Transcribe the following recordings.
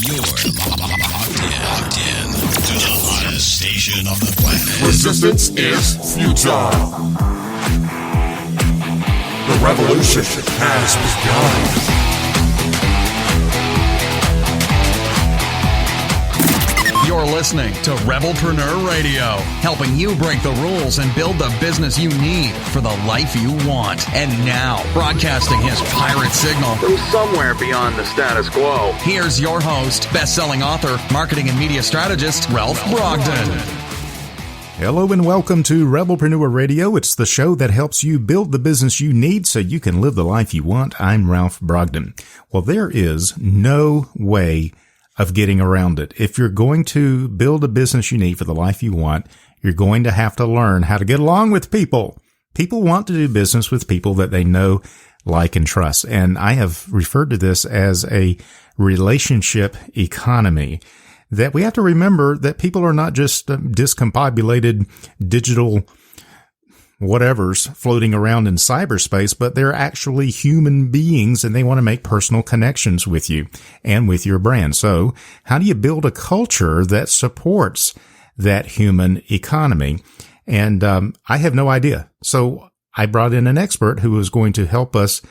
You're locked in to the hottest station on the planet. Resistance is futile. The revolution has begun. You're listening to Rebelpreneur Radio, helping you break the rules and build the business you need for the life you want. And now, broadcasting his pirate signal from somewhere beyond the status quo, here's your host, best-selling author, marketing and media strategist, Ralph Brogden. Hello and welcome to Rebelpreneur Radio. It's the show that helps you build the business you need so you can live the life you want. I'm Ralph Brogden. Well, there is no way of getting around it. If you're going to build a business you need for the life you want, you're going to have to learn how to get along with people. People want to do business with people that they know, like, and trust. And I have referred to this as a relationship economy, that we have to remember that people are not just discombobulated digital whatevers floating around in cyberspace, but they're actually human beings and they want to make personal connections with you and with your brand. So how do you build a culture that supports that human economy? And I have no idea. So I brought in an expert who was going to help us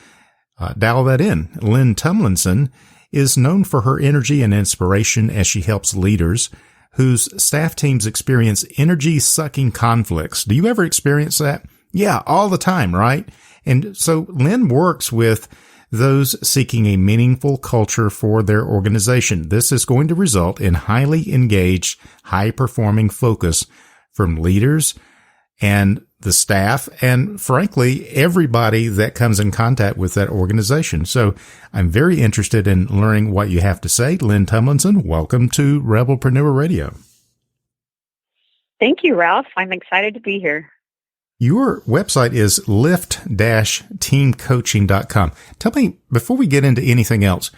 dial that in. Lyne Tumlinson is known for her energy and inspiration as she helps leaders whose staff teams experience energy-sucking conflicts. Do you ever experience that? Yeah, all the time, right? And so Lyne works with those seeking a meaningful culture for their organization. This is going to result in highly engaged, high-performing focus from leaders and the staff, and frankly, everybody that comes in contact with that organization. So I'm very interested in learning what you have to say. Lyne Tumlinson, welcome to Rebelpreneur Radio. Thank you, Ralph. I'm excited to be here. Your website is lift-teamcoaching.com. Tell me, before we get into anything else,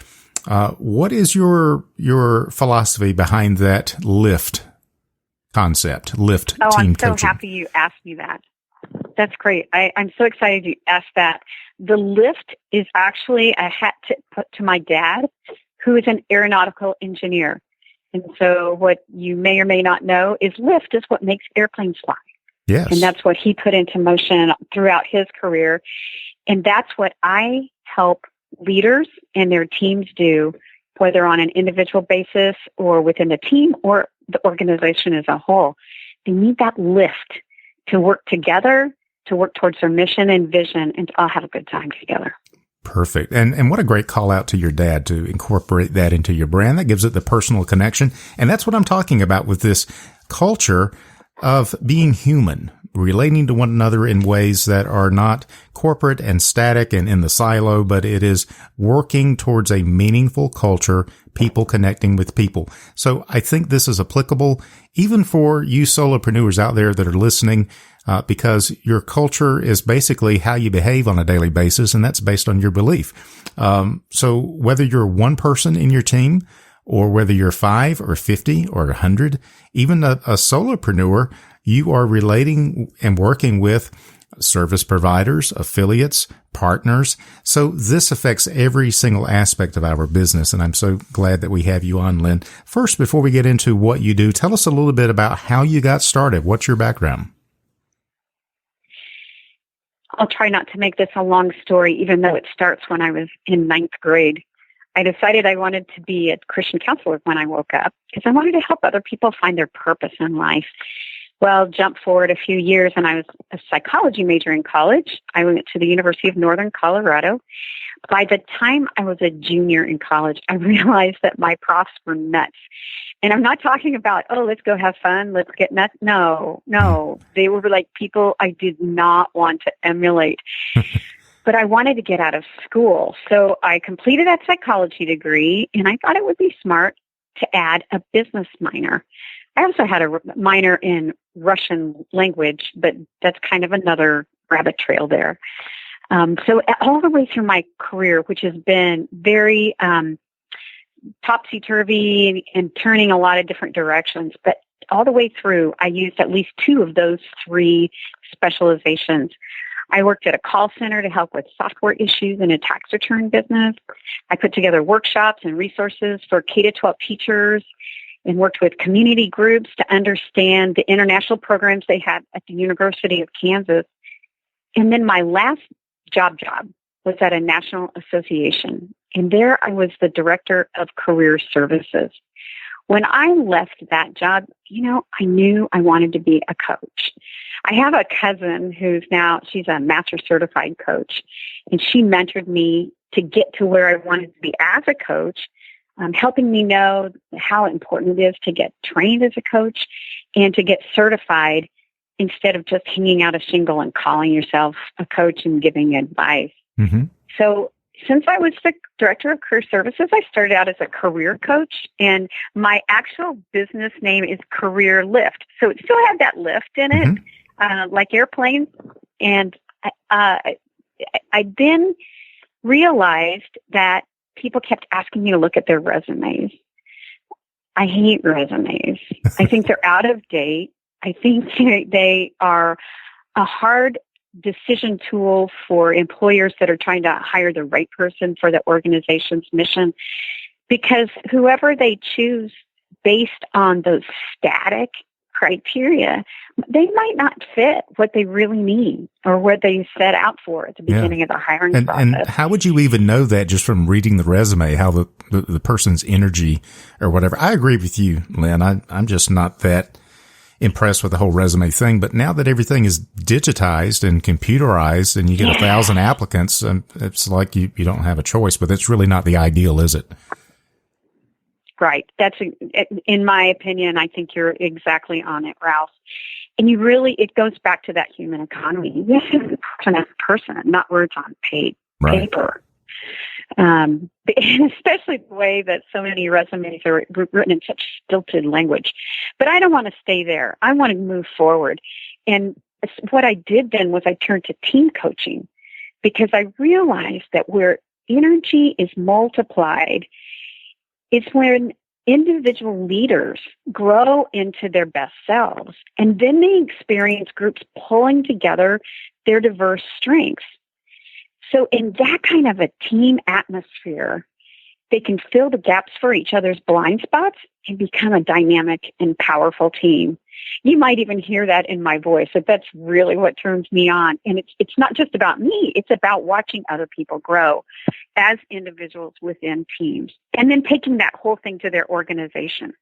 what is your philosophy behind that lift concept, lift team coaching? I'm so happy you asked me that. That's great. I'm so excited you asked that. The lift is actually a hat tip to my dad, who is an aeronautical engineer. And so what you may or may not know is lift is what makes airplanes fly. Yes. And that's what he put into motion throughout his career. And that's what I help leaders and their teams do, whether on an individual basis or within the team or the organization as a whole. They need that lift to work together, to work towards their mission and vision, and to all have a good time together. Perfect. And what a great call out to your dad to incorporate that into your brand. That gives it the personal connection. And that's what I'm talking about with this culture of being human, relating to one another in ways that are not corporate and static and in the silo, but it is working towards a meaningful culture, people connecting with people. So I think this is applicable even for you solopreneurs out there that are listening, because your culture is basically how you behave on a daily basis, and that's based on your belief. So whether you're one person in your team, or whether you're 5 or 50 or 100, even a solopreneur, you are relating and working with service providers, affiliates, partners. So this affects every single aspect of our business, and I'm so glad that we have you on, Lyne. First, before we get into what you do, tell us a little bit about how you got started. What's your background? I'll try not to make this a long story, even though it starts when I was in 9th grade. I decided I wanted to be a Christian counselor when I woke up because I wanted to help other people find their purpose in life. Well, jump forward a few years, and I was a psychology major in college. I went to the University of Northern Colorado. By the time I was a junior in college, I realized that my profs were nuts. And I'm not talking about, oh, let's go have fun, let's get nuts. No. They were like people I did not want to emulate. But I wanted to get out of school. So I completed that psychology degree, and I thought it would be smart to add a business minor. I also had a minor in Russian language, but that's kind of another rabbit trail there. So all the way through my career, which has been very topsy-turvy and turning a lot of different directions, but all the way through, I used at least 2 of those 3 specializations. I worked at a call center to help with software issues in a tax return business. I put together workshops and resources for K-12 teachers and worked with community groups to understand the international programs they had at the University of Kansas. And then my last job was at a national association. And there I was the director of career services. When I left that job, I knew I wanted to be a coach. I have a cousin she's a master certified coach, and she mentored me to get to where I wanted to be as a coach, helping me know how important it is to get trained as a coach and to get certified instead of just hanging out a shingle and calling yourself a coach and giving advice. Mm-hmm. So since I was the director of career services, I started out as a career coach, and my actual business name is Career Lift. So it still had that lift in it, like airplanes. And I then realized that people kept asking me to look at their resumes. I hate resumes. I think they're out of date. I think they are a hard decision tool for employers that are trying to hire the right person for the organization's mission, because whoever they choose based on those static criteria, they might not fit what they really need or what they set out for at the beginning of the hiring process. And how would you even know that just from reading the resume, how the person's energy or whatever? I agree with you, Lynn. I'm just not that impressed with the whole resume thing, but now that everything is digitized and computerized and you get 1,000 applicants, it's like you don't have a choice, but it's really not the ideal, is it? Right. That's, in my opinion, I think you're exactly on it, Ralph. And it goes back to that human economy. You have to be a person as a person, not words on paper. And especially the way that so many resumes are written in such stilted language. But I don't want to stay there. I want to move forward. And what I did then was I turned to team coaching, because I realized that where energy is multiplied, it's when individual leaders grow into their best selves, and then they experience groups pulling together their diverse strengths. So in that kind of a team atmosphere, they can fill the gaps for each other's blind spots and become a dynamic and powerful team. You might even hear that in my voice, that that's really what turns me on. And it's not just about me. It's about watching other people grow as individuals within teams and then taking that whole thing to their organization.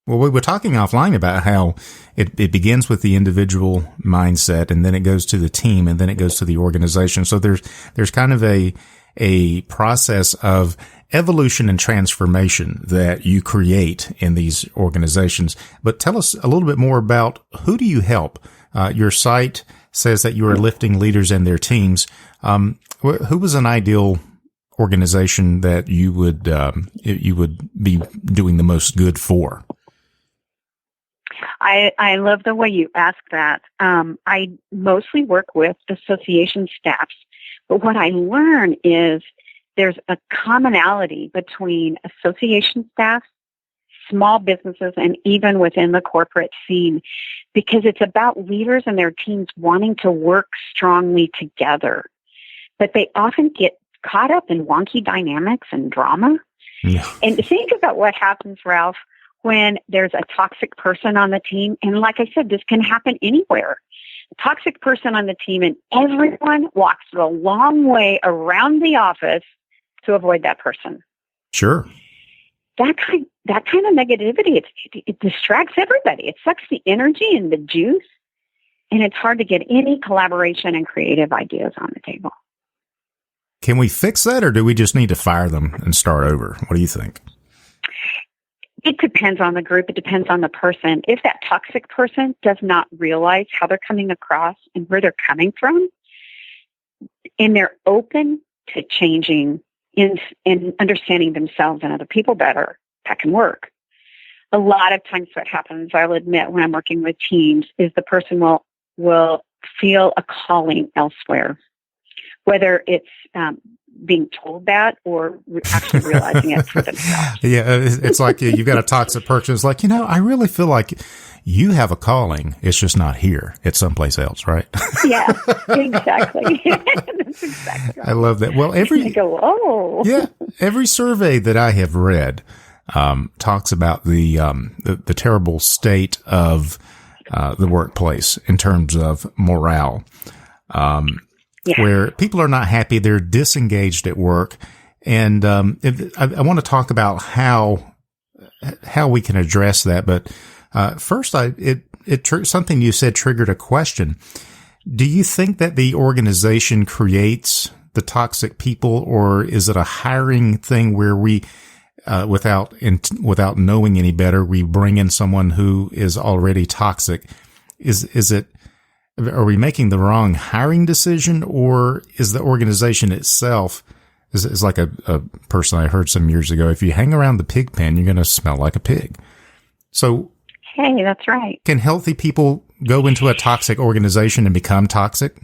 Well, we were talking offline about how it begins with the individual mindset, and then it goes to the team, and then it goes to the organization. So there's kind of a process of evolution and transformation that you create in these organizations. But tell us a little bit more about who do you help? Your site says that you are lifting leaders and their teams. Who was an ideal organization that you would be doing the most good for? I love the way you ask that. I mostly work with association staffs, but what I learn is there's a commonality between association staff, small businesses, and even within the corporate scene, because it's about leaders and their teams wanting to work strongly together. But they often get caught up in wonky dynamics and drama. Yeah. And think about what happens, Ralph, when there's a toxic person on the team. And like I said, this can happen anywhere. A toxic person on the team, and everyone walks the long way around the office to avoid that person. Sure. That kind of negativity, it distracts everybody. It sucks the energy and the juice, and it's hard to get any collaboration and creative ideas on the table. Can we fix that, or do we just need to fire them and start over? What do you think? It depends on the group. It depends on the person. If that toxic person does not realize how they're coming across and where they're coming from, and they're open to changing and understanding themselves and other people better, that can work. A lot of times what happens, I'll admit, when I'm working with teams, is the person will feel a calling elsewhere, whether it's being told that or actually realizing it for themselves. Yeah, it's like you've got a toxic person. It's like, I really feel like you have a calling. It's just not here. It's someplace else, right? Yeah, exactly. That's exactly right. I love that. Well, every survey that I have read talks about the terrible state of the workplace in terms of morale. Where people are not happy, they're disengaged at work, and I want to talk about how we can address that. But first, something you said triggered a question. Do you think that the organization creates the toxic people, or is it a hiring thing where we, without knowing any better, we bring in someone who is already toxic? Is it? Are we making the wrong hiring decision, or is the organization itself is like a person I heard some years ago? If you hang around the pig pen, you're going to smell like a pig. So, hey, that's right. Can healthy people go into a toxic organization and become toxic?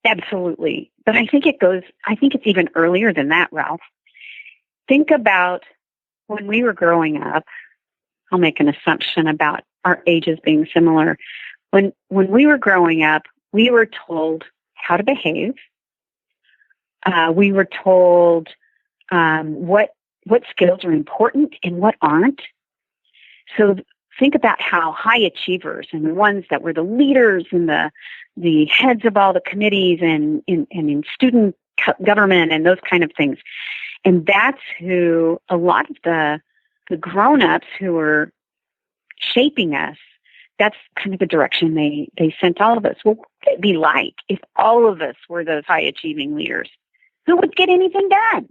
Absolutely. But I think it's even earlier than that, Ralph. Think about when we were growing up. I'll make an assumption about our ages being similar. When we were growing up, we were told how to behave. We were told what skills are important and what aren't. So think about how high achievers and the ones that were the leaders and the heads of all the committees and in student government and those kind of things. And that's who a lot of the grown-ups who were shaping us, that's kind of the direction they sent all of us. Well, what would it be like if all of us were those high-achieving leaders? Who would get anything done?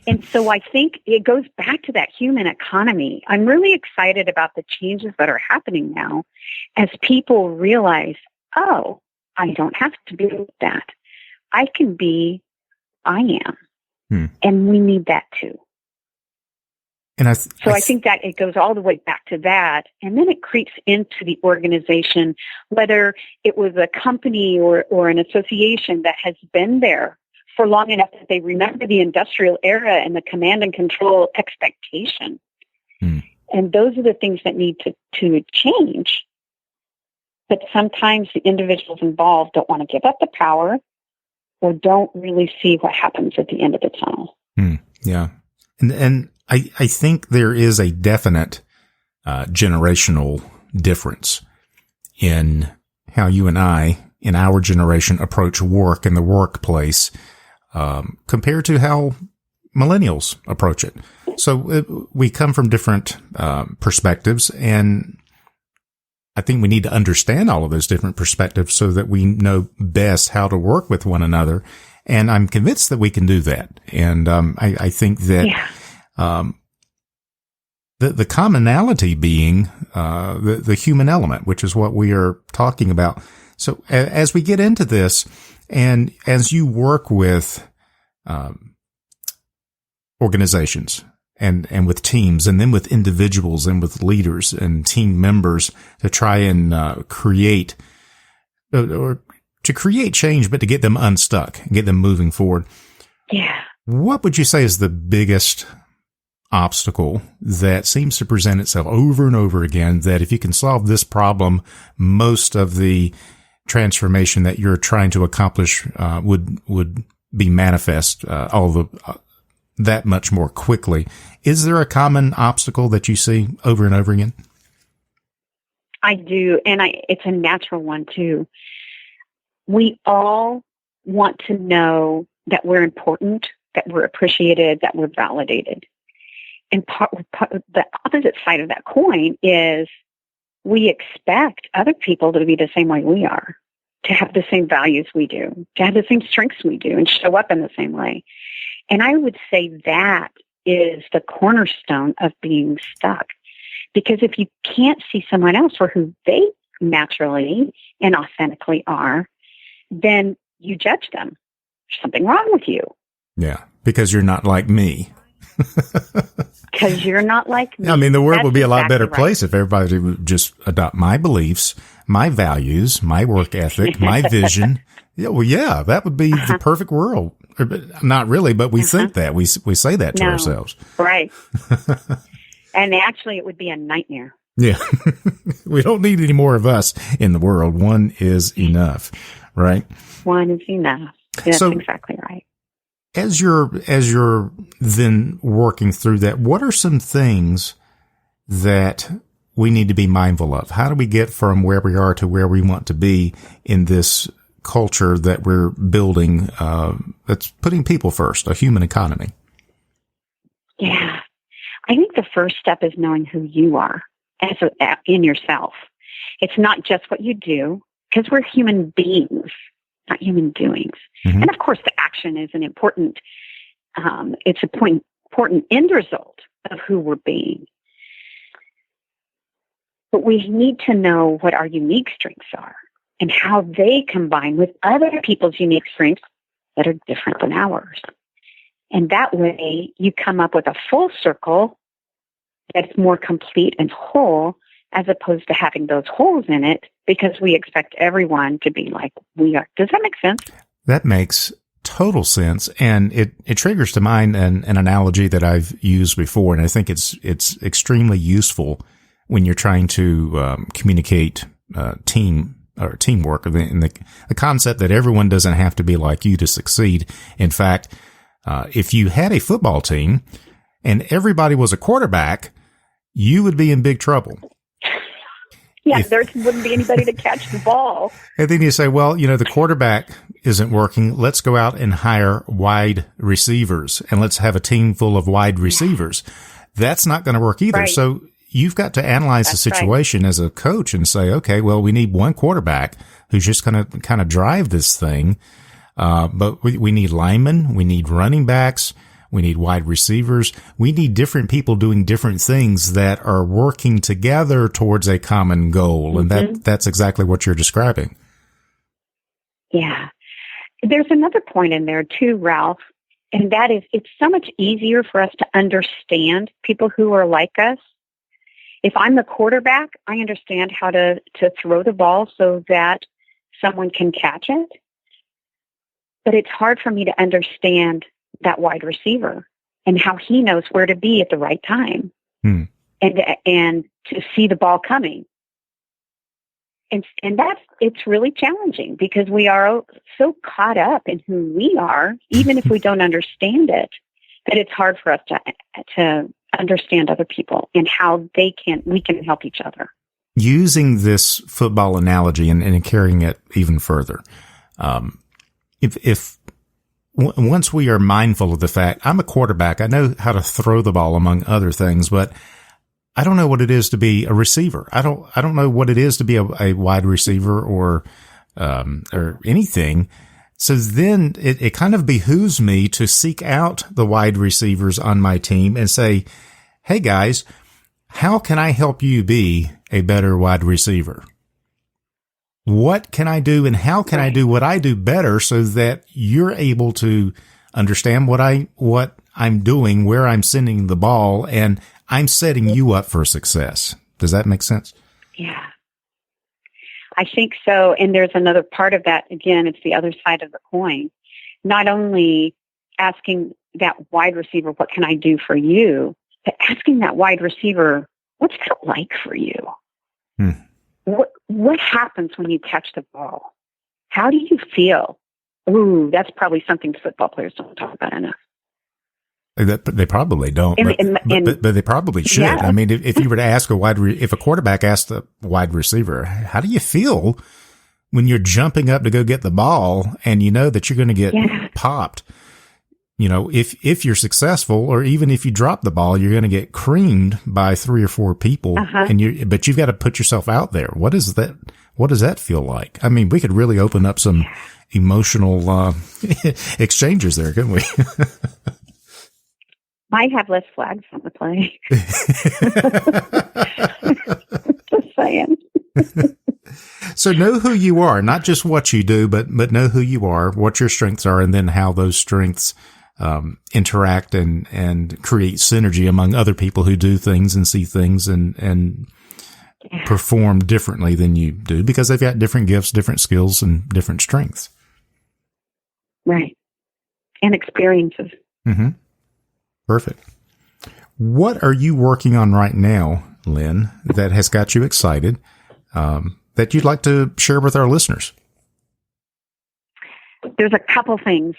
And so I think it goes back to that human economy. I'm really excited about the changes that are happening now as people realize, oh, I don't have to be like that. I can be, I am. And we need that too. And I think that it goes all the way back to that, and then it creeps into the organization, whether it was a company or an association that has been there for long enough that they remember the industrial era and the command and control expectation. And those are the things that need to change. But sometimes the individuals involved don't want to give up the power or don't really see what happens at the end of the tunnel. Yeah. And I think there is a definite generational difference in how you and I, in our generation, approach work in the workplace compared to how millennials approach it. So we come from different perspectives, and I think we need to understand all of those different perspectives so that we know best how to work with one another. And I'm convinced that we can do that. And I think that the commonality being the human element, which is what we are talking about. So as we get into this, and as you work with organizations and with teams, and then with individuals and with leaders and team members to try and create or to create change, but to get them unstuck and get them moving forward. Yeah. What would you say is the biggest obstacle that seems to present itself over and over again, that if you can solve this problem, most of the transformation that you're trying to accomplish would be manifest that much more quickly? Is there a common obstacle that you see over and over again? I do, and it's a natural one too. We all want to know that we're important, that we're appreciated, that we're validated. And the opposite side of that coin is we expect other people to be the same way we are, to have the same values we do, to have the same strengths we do, and show up in the same way. And I would say that is the cornerstone of being stuck. Because if you can't see someone else for who they naturally and authentically are, then you judge them. There's something wrong with you. Yeah, because you're not like me. Because you're not like me. I mean, the world would be a lot exactly better place if everybody would just adopt my beliefs, my values, my work ethic, my vision, Yeah, well, yeah, that would be the perfect world. Not really, but we think that. We say that to ourselves. Right. And actually, it would be a nightmare. Yeah. We don't need any more of us in the world. One is enough, right? One is enough. That's exactly right. As you're then working through that, what are some things that we need to be mindful of? How do we get from where we are to where we want to be in this culture that we're building, that's putting people first, a human economy? Yeah. I think the first step is knowing who you are in yourself. It's not just what you do, because we're human beings, not human doings. Mm-hmm. And of course, the action is an important, it's an important end result of who we're being. But we need to know what our unique strengths are and how they combine with other people's unique strengths that are different than ours. And that way you come up with a full circle that's more complete and whole, as opposed to having those holes in it because we expect everyone to be like we are. Does that make sense? That makes total sense. And it triggers to mind an analogy that I've used before. And I think it's extremely useful when you're trying to communicate teamwork, and the concept that everyone doesn't have to be like you to succeed. In fact, if you had a football team and everybody was a quarterback, you would be in big trouble. Yeah, there wouldn't be anybody to catch the ball. And then you say, well, the quarterback isn't working. Let's go out and hire wide receivers, and let's have a team full of wide receivers. That's not going to work either. Right. So you've got to analyze the situation as a coach and say, okay, well, we need one quarterback who's just going to kind of drive this thing. But we need linemen. We need running backs. We need wide receivers. We need different people doing different things that are working together towards a common goal. Mm-hmm. And that's exactly what you're describing. Yeah. There's another point in there too, Ralph, and that is it's so much easier for us to understand people who are like us. If I'm the quarterback, I understand how to throw the ball so that someone can catch it. But it's hard for me to understand that wide receiver and how he knows where to be at the right time and to see the ball coming. And it's really challenging because we are so caught up in who we are, even if we don't understand it, that it's hard for us to understand other people and how we can help each other. Using this football analogy and carrying it even further, if once we are mindful of the fact, I'm a quarterback, I know how to throw the ball among other things, but I don't know what it is to be a receiver. I don't know what it is to be a wide receiver or anything. So then it kind of behooves me to seek out the wide receivers on my team and say, hey guys, how can I help you be a better wide receiver? What can I do and how can I do what I do better so that you're able to understand what I'm doing, where I'm sending the ball, and I'm setting you up for success. Does that make sense? Yeah, I think so. And there's another part of that. Again, it's the other side of the coin. Not only asking that wide receiver, what can I do for you? But asking that wide receiver, what's it like for you? What happens when you catch the ball? How do you feel? Ooh, that's probably something football players don't talk about enough. They probably don't, but they probably should. Yeah. I mean, if you were to ask if a quarterback asked a wide receiver, how do you feel when you're jumping up to go get the ball and you know that you're going to get popped? If you're successful, or even if you drop the ball, you're going to get creamed by 3 or 4 people, but you've got to put yourself out there. What does that feel like? I mean, we could really open up some emotional exchanges there, couldn't we? Might have less flags on the play. Just saying. So know who you are, not just what you do, but know who you are, what your strengths are, and then how those strengths interact and create synergy among other people who do things and see things and perform differently than you do because they've got different gifts, different skills, and different strengths. Right. And experiences. Mm-hmm. Perfect. What are you working on right now, Lyne, that has got you excited, that you'd like to share with our listeners? There's a couple things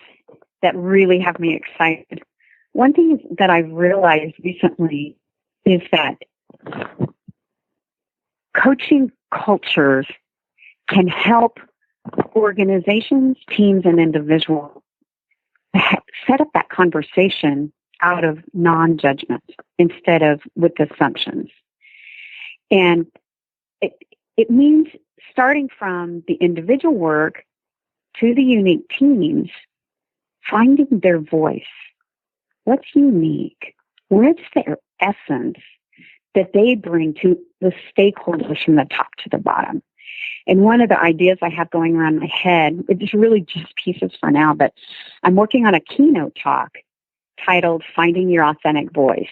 that really have me excited. One thing that I've realized recently is that coaching cultures can help organizations, teams, and individuals set up that conversation out of non-judgment instead of with assumptions. And it means starting from the individual work to the unique teams, finding their voice. What's unique? What's their essence that they bring to the stakeholders from the top to the bottom? And one of the ideas I have going around my head, it's really just pieces for now, but I'm working on a keynote talk titled Finding Your Authentic Voice.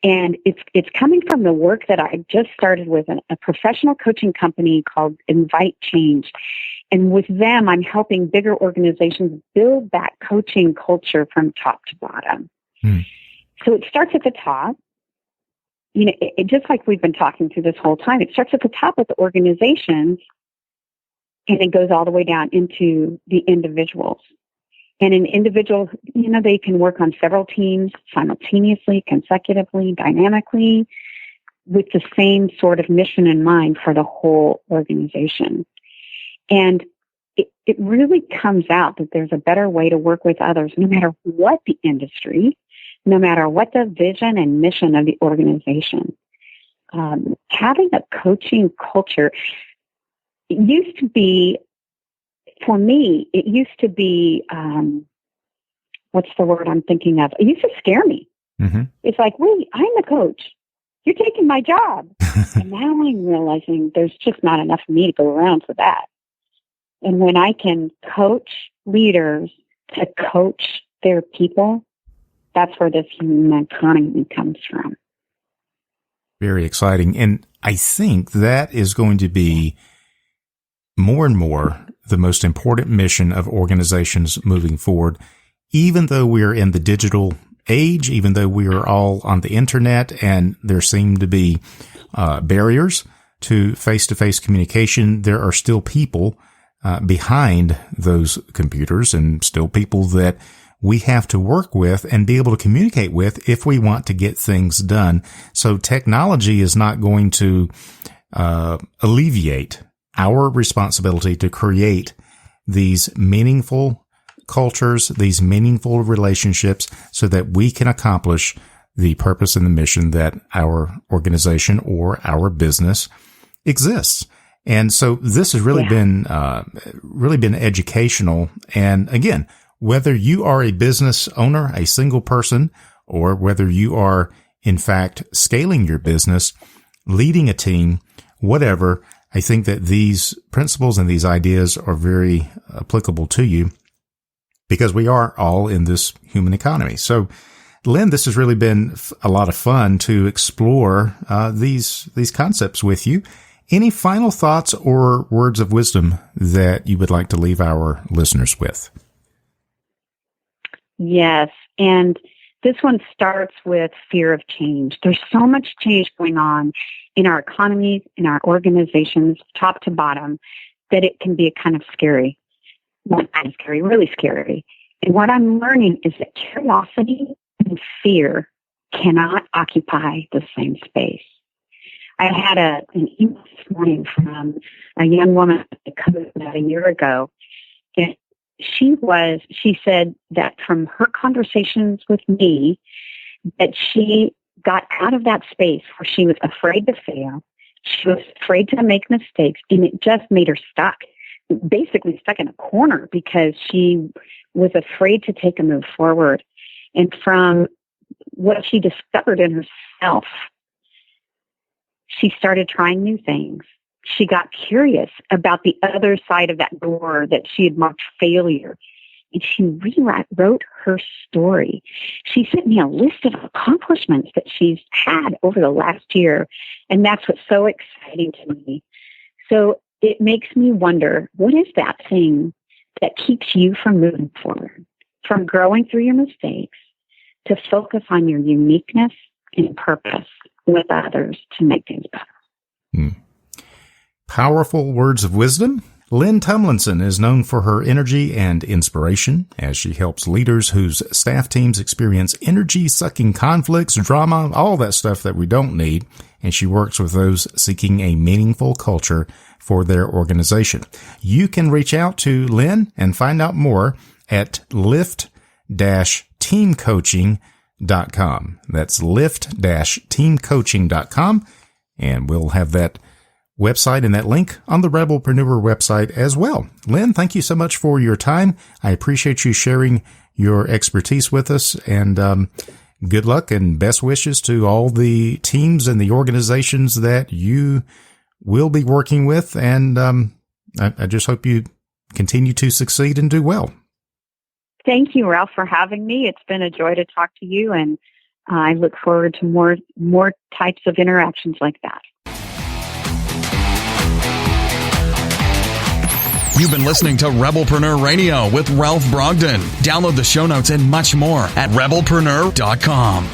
And it's coming from the work that I just started with a professional coaching company called Invite Change. And with them, I'm helping bigger organizations build that coaching culture from top to bottom. So it starts at the top. You know, it just like we've been talking through this whole time, it starts at the top with the organizations and it goes all the way down into the individuals. And an individual, you know, they can work on several teams simultaneously, consecutively, dynamically, with the same sort of mission in mind for the whole organization. And it really comes out that there's a better way to work with others, no matter what the industry, no matter what the vision and mission of the organization. Having a coaching culture, it used to be, for me, it used to be, what's the word I'm thinking of? It used to scare me. Mm-hmm. It's like, wait, I'm the coach. You're taking my job. And now I'm realizing there's just not enough of me to go around for that. And when I can coach leaders to coach their people, that's where this human economy comes from. Very exciting. And I think that is going to be more and more the most important mission of organizations moving forward, even though we are in the digital age, even though we are all on the internet and there seem to be barriers to face-to-face communication, there are still people behind those computers and still people that we have to work with and be able to communicate with if we want to get things done. So technology is not going to alleviate our responsibility to create these meaningful cultures, these meaningful relationships so that we can accomplish the purpose and the mission that our organization or our business exists. And so this has really been educational. And again, whether you are a business owner, a single person, or whether you are in fact scaling your business, leading a team, whatever, I think that these principles and these ideas are very applicable to you because we are all in this human economy. So, Lyne, this has really been a lot of fun to explore these concepts with you. Any final thoughts or words of wisdom that you would like to leave our listeners with? Yes, and this one starts with fear of change. There's so much change going on in our economies, in our organizations, top to bottom, that it can be kind of scary. Not kind of scary, really scary. And what I'm learning is that curiosity and fear cannot occupy the same space. I had an email this morning from a young woman that came about a year ago, and she said that from her conversations with me, that she got out of that space where she was afraid to fail. She was afraid to make mistakes, and it just made her basically stuck in a corner because she was afraid to take a move forward. And from what she discovered in herself, she started trying new things. She got curious about the other side of that door that she had marked failure. And she rewrote her story. She sent me a list of accomplishments that she's had over the last year. And that's what's so exciting to me. So it makes me wonder, what is that thing that keeps you from moving forward, from growing through your mistakes, to focus on your uniqueness and purpose with others to make things better. Powerful words of wisdom. Lyne Tumlinson is known for her energy and inspiration as she helps leaders whose staff teams experience energy-sucking conflicts, drama, all that stuff that we don't need, and she works with those seeking a meaningful culture for their organization. You can reach out to Lyne and find out more at lift-teamcoaching.com. That's lift-teamcoaching.com, and we'll have that website and that link on the Rebelpreneur website as well. Lyne, thank you so much for your time. I appreciate you sharing your expertise with us, and good luck and best wishes to all the teams and the organizations that you will be working with. And I just hope you continue to succeed and do well. Thank you, Ralph, for having me. It's been a joy to talk to you, and I look forward to more types of interactions like that. You've been listening to Rebelpreneur Radio with Ralph Brogden. Download the show notes and much more at rebelpreneur.com.